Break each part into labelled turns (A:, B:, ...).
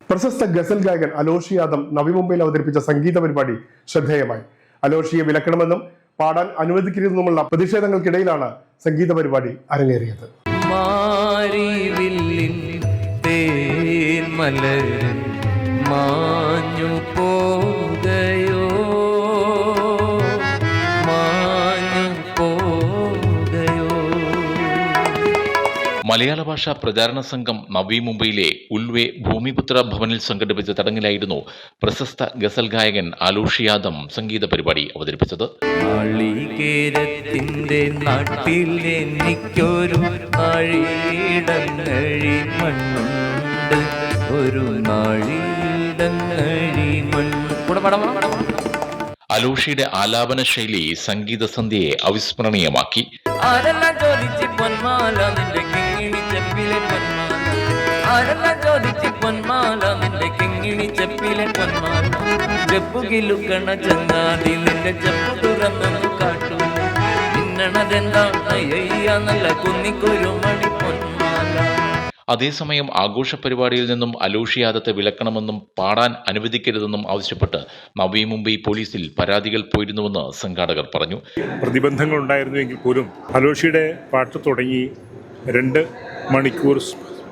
A: പ്രശസ്ത ഗസൽ ഗായകൻ അലോഷി യാദവ് നവി മുംബൈയിൽ അവതരിപ്പിച്ച സംഗീത പരിപാടി ശ്രദ്ധേയമായി. അലോഷിയെ വിലക്കണമെന്നും പാടാൻ അനുവദിക്കരുതെന്നുമുള്ള പ്രതിഷേധങ്ങൾക്കിടയിലാണ് സംഗീത പരിപാടി അരങ്ങേറിയത്.
B: മലയാള ഭാഷാ പ്രചാരണ സംഘം നവി മുംബൈയിലെ ഉൽവെ ഭൂമിപുത്ര ഭവനിൽ സംഘടിപ്പിച്ച ചടങ്ങിലായിരുന്നു പ്രശസ്ത ഗസൽ ഗായകൻ അലോഷി യാദവ് സംഗീത പരിപാടി അവതരിപ്പിച്ചത്.
C: നാളികേരത്തിന്റെ നാട്ടിൽ എനിക്കൊരു നാഴിയിടങ്ങഴി മണ്ണുണ്ട്, ഒരു നാഴിയിടങ്ങഴി മണ്ണ്.
B: അലോഷിയുടെ ആലാപന ശൈലി സംഗീത സന്ധ്യയെ അവിസ്മരണീയമാക്കി.
C: ആരെല്ലാം ചോദിച്ച് പൊന്മാല നിന്റെ കിങ്ങിണി ചെപ്പിലെ പൊന്മാല, ആരെല്ലാം ചോദിച്ച് പൊന്മാല നിന്റെ കിങ്ങിണി ചെപ്പിലെ പൊന്മാല, ചെപ്പുകിലുക്കണ ചങ്ങാതി നിന്റെ ചെപ്പു തുറന്നു കാട്ടു, പിന്നണതെന്താ നല്ല കുന്നിക്കൊരു മണി പൊന്മാല.
B: അതേസമയം ആഘോഷ പരിപാടിയിൽ നിന്നും അലോഷി യാദത്തെ വിലക്കണമെന്നും പാടാൻ അനുവദിക്കരുതെന്നും ആവശ്യപ്പെട്ട് നവി മുംബൈ പോലീസിൽ പരാതികൾ പോയിരുന്നുവെന്ന് സംഘാടകർ പറഞ്ഞു.
D: പ്രതിബന്ധങ്ങൾ ഉണ്ടായിരുന്നുവെങ്കിൽ പോലും അലോഷിയുടെ പാട്ട് തുടങ്ങി 2 മണിക്കൂർ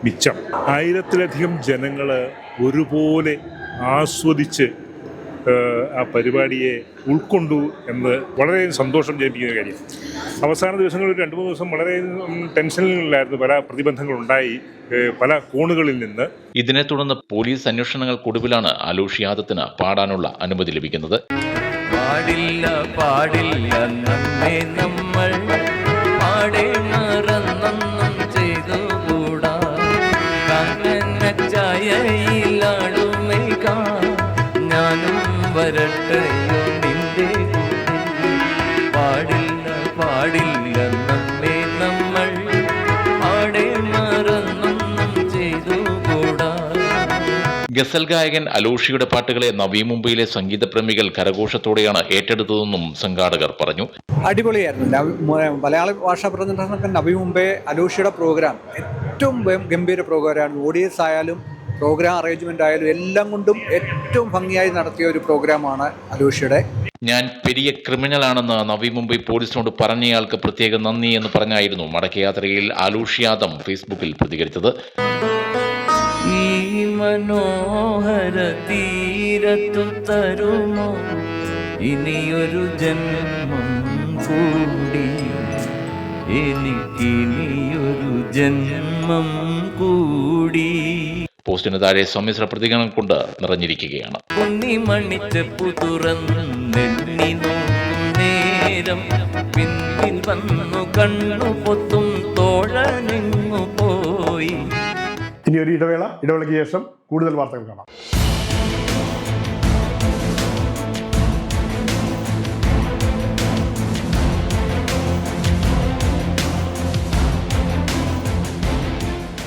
D: മിച്ചം 1000-ലധികം ജനങ്ങൾ ഒരുപോലെ ആസ്വദിച്ച് ആ പരിപാടിയെ ഉൾക്കൊണ്ടു എന്ന് വളരെ സന്തോഷം ജനിപ്പിക്കുന്ന കാര്യം. അവസാന ദിവസങ്ങളിൽ 2-3 ദിവസം വളരെ ടെൻഷനിലായിരുന്നു. പല പ്രതിബന്ധങ്ങളുണ്ടായി പല കോണുകളിൽ നിന്ന്.
B: ഇതിനെ തുടർന്ന് പോലീസ് അന്വേഷണങ്ങൾക്കൊടുവിലാണ് അലോഷി യാദത്തിന് പാടാനുള്ള അനുമതി ലഭിക്കുന്നത്.
C: പാടില്ല പാടില്ല നമ്മെ നമ്മൾ പാടേ മറന്നൊന്നും ചെയ്തു കൂടാ, ചായയിലാടുമേ ഞാനും വരട്ടെയോ നിന്റെ കൂടെ, പാടില്ല പാടില്ല നമ്മെ നമ്മൾ പാടേ മറന്നൊന്നും ചെയ്തു കൂടാ.
B: ഗസൽ ഗായകൻ അലോഷിയുടെ പാട്ടുകളെ നവി മുംബൈയിലെ സംഗീതപ്രേമികൾ കരഘോഷത്തോടെയാണ് ഏറ്റെടുത്തതെന്നും സംഘാടകർ പറഞ്ഞു.
E: അടിപൊളിയായിരുന്നു. മലയാള ഭാഷാ പ്രചരണ നവി മുംബൈ അലോഷിയുടെ പ്രോഗ്രാം ഏറ്റവും ഗംഭീര പ്രോഗ്രാമാണ്. ഓഡിയൻസ് ആയാലും പ്രോഗ്രാം അറേഞ്ച്മെന്റ് ആയാലും എല്ലാം കൊണ്ടും ഏറ്റവും ഭംഗിയായി നടത്തിയ ഒരു പ്രോഗ്രാമാണ് അലോഷിയുടെ.
B: ഞാൻ പെരിയ ക്രിമിനലാണെന്ന് നവി മുംബൈ പോലീസിനോട് പറഞ്ഞയാൾക്ക് പ്രത്യേക നന്ദി എന്ന് പറഞ്ഞായിരുന്നു മടക്കയാത്രയിൽ അലോഷി യാദവ് ഫേസ്ബുക്കിൽ പ്രതികരിച്ചത്.
C: ഈ മനോഹര തീരത്തു തരുമോ ഇനിയൊരു ജന്മം കൂടി, എനിക്കിനിയൊരു ജന്മം കൂടി.
B: പോസ്റ്റിന് താഴെ സമ്മിശ്ര പ്രതികരണം കൊണ്ട് നിറഞ്ഞിരിക്കുകയാണ്.
C: ഉണ്ണിമണിച്ചപ്പു തുറന്നെണ്ണി നോക്കും നേരം പിന്നിൽ വന്നു കണ്ണു പൊത്തും തോഴനെങ്ങു പോയി.
A: ഇനി ഒരു ഇടവേളയ്ക്ക് ശേഷം കൂടുതൽ വാർത്തകൾ കാണാം.